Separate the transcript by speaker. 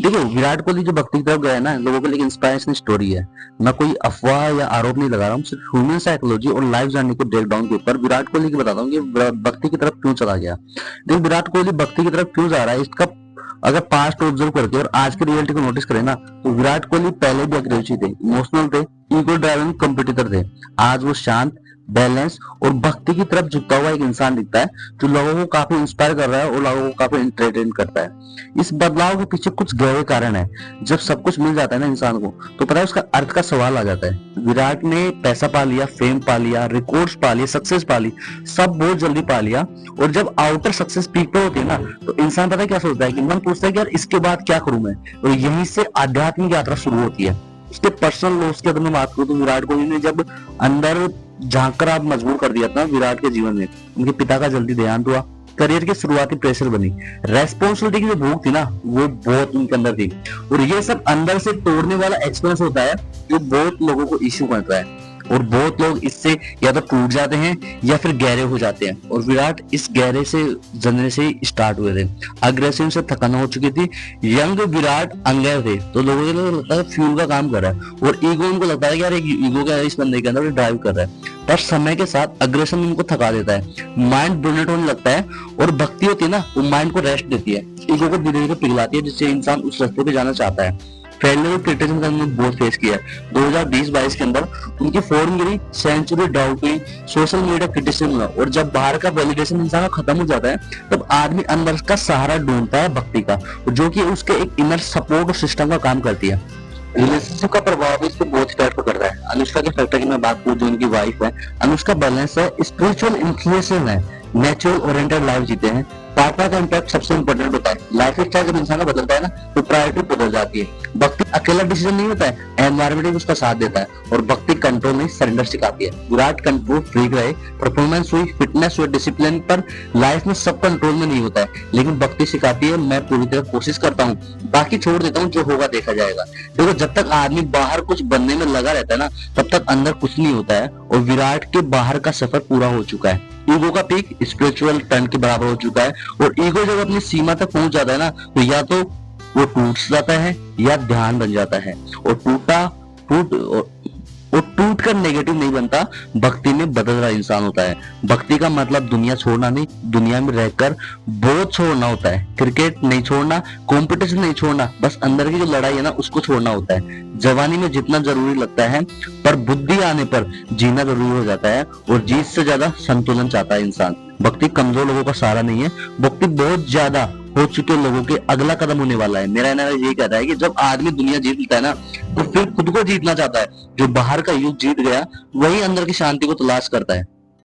Speaker 1: देखो, विराट कोहली जो भक्ति की तरफ गया है ना, लोगों के लिए इंस्पिरेशन स्टोरी है। मैं कोई अफवाह या आरोप नहीं लगा रहा हूँ, सिर्फ ह्यूमन साइकोलॉजी और लाइफ जर्नी को ब्रेक डाउन के ऊपर विराट कोहली की बताता हूँ कि भक्ति की तरफ क्यों चला गया। देखो, विराट कोहली भक्ति की तरफ क्यों जा रहा है, इसका अगर पास्ट ऑब्जर्व करके और आज की रियलिटी को नोटिस करें ना, तो विराट कोहली पहले भी अग्रेसिव थे, इमोशनल थे, ईगो ड्राइवन कॉम्पिटिटर थे। आज वो शांत, बैलेंस और भक्ति की तरफ झुकता हुआ एक इंसान दिखता है, जो लोगों को काफी इंस्पायर कर रहा है और लोगों को काफी एंटरटेन करता है। इस बदलाव के पीछे कुछ गहरे कारण है। जब सब कुछ मिल जाता है ना इंसान को, तो पता है उसका अर्थ का सवाल आ जाता है। विराट ने पैसा पा लिया, फेम पा लिया, रिकॉर्ड्स पा लिए, सक्सेस पा ली, सब बहुत जल्दी पा लिया। और जब आउटर सक्सेस पीक पे होती है ना, तो इंसान पता है क्या सोचता है कि मन पूछता है कि यार इसके बाद क्या करूं मैं। और यहीं से आध्यात्मिक यात्रा शुरू होती है। उसके पर्सनल लॉस की अगर मैं बात करूं, तो विराट कोहली ने जब अंदर झांक कर आप मजबूर कर दिया था विराट के जीवन में। उनके पिता का जल्दी देहांत हुआ, करियर की शुरुआती प्रेशर बनी, रेस्पॉन्सिबिलिटी की जो भूख थी ना, वो बहुत उनके अंदर थी। और ये सब अंदर से तोड़ने वाला एक्सपीरियंस होता है, जो बहुत लोगों को इश्यू करता है। और बहुत लोग इससे या तो टूट जाते हैं या फिर गहरे हो जाते हैं। और विराट इस गहरे से जनरे से ही स्टार्ट हुए थे। अग्रेसिव से थकान हो चुकी थी। यंग विराट अंगेर थे, तो लोगों को लगता है फ्यूल का काम कर रहा है, और ईगो उनको लगता है कि यार एक ईगो का इस बंदे के अंदर ड्राइव कर रहा है। पर समय के साथ अग्रेशन उनको थका देता है, माइंड ब्रुनेट होने लगता है। और भक्ति होती है ना, वो माइंड को रेस्ट देती है, ईगो को धीरे धीरे पिघलाती है, जिससे इंसान उस रास्ते पे जाना चाहता है। फेलियर और क्रिटिसिज्म का उन्होंने बहुत फेस किया है। 2020-22 के अंदर उनकी फॉर्म गिरी, सेंचुरी डाउट हुई, सोशल मीडिया क्रिटिसिज्म हुआ। और जब बाहर का वैलिडेशन इंसान का खत्म हो जाता है, तब आदमी अंदर का सहारा ढूंढता है भक्ति का, जो कि उसके एक इनर सपोर्ट और सिस्टम का काम करती है। रिलेशनशिप का प्रभाव इसको बहुत इफेक्ट करता है। अनुष्का के फैक्टर की मैं बात करूं, जो उनकी वाइफ है, अनुष्का बैलेंस है, स्पिरिचुअल इंक्लिनेशन है, नेचुरल ओरिएंटेड लाइफ जीते हैं। पार्टनर का इम्पैक्ट सबसे इंपॉर्टेंट होता है। लाइफ स्टाइल जब इंसान का बदलता है ना, तो प्रायोरिटी बदल जाती है। भक्ति अकेला डिसीजन नहीं होता है, एनवायरमेंट भी उसका साथ देता है। और भक्ति कंट्रोल नहीं, सरेंडर सिखाती है। विराट कंट्रोल फ्रीक रहे, परफॉर्मेंस हुई, फिटनेस हुई, डिसिप्लिन, पर लाइफ में सब कंट्रोल में नहीं होता है। लेकिन भक्ति सिखाती है, मैं पूरी तरह कोशिश करता हूँ, बाकी छोड़ देता हूँ, जो होगा देखा जाएगा। देखो, जब तक आदमी बाहर कुछ बनने में लगा रहता है ना, तब तक अंदर कुछ नहीं होता है। और विराट के बाहर का सफर पूरा हो चुका है। ईगो का पीक स्पिरिचुअल टर्न के बराबर हो चुका है। और ईगो जब अपनी सीमा तक पहुंच जाता है ना, तो या तो वो टूट जाता है या ध्यान बन जाता है। और टूट कर नेगेटिव नहीं बनता, भक्ति में बदल रहा इंसान होता है। भक्ति का मतलब दुनिया छोड़ना नहीं, दुनिया में रहकर बहुत छोड़ना होता है। क्रिकेट नहीं छोड़ना, कंपटीशन नहीं छोड़ना, बस अंदर की जो लड़ाई है ना, उसको छोड़ना होता है। जवानी में जितना जरूरी लगता है, पर बुद्धि आने पर जीना जरूरी हो जाता है। और जीत से ज्यादा संतुलन चाहता है इंसान। भक्ति कमजोर लोगों का सहारा नहीं है, भक्ति बहुत ज्यादा हो चुके लोगों के अगला कदम होने वाला है। मेरा एनालिसिस यही कहता है कि जब आदमी दुनिया जीत लेता है ना, तो फिर खुद को जीतना चाहता है। जो बाहर का युग जीत गया, वही अंदर की शांति को तलाश करता है।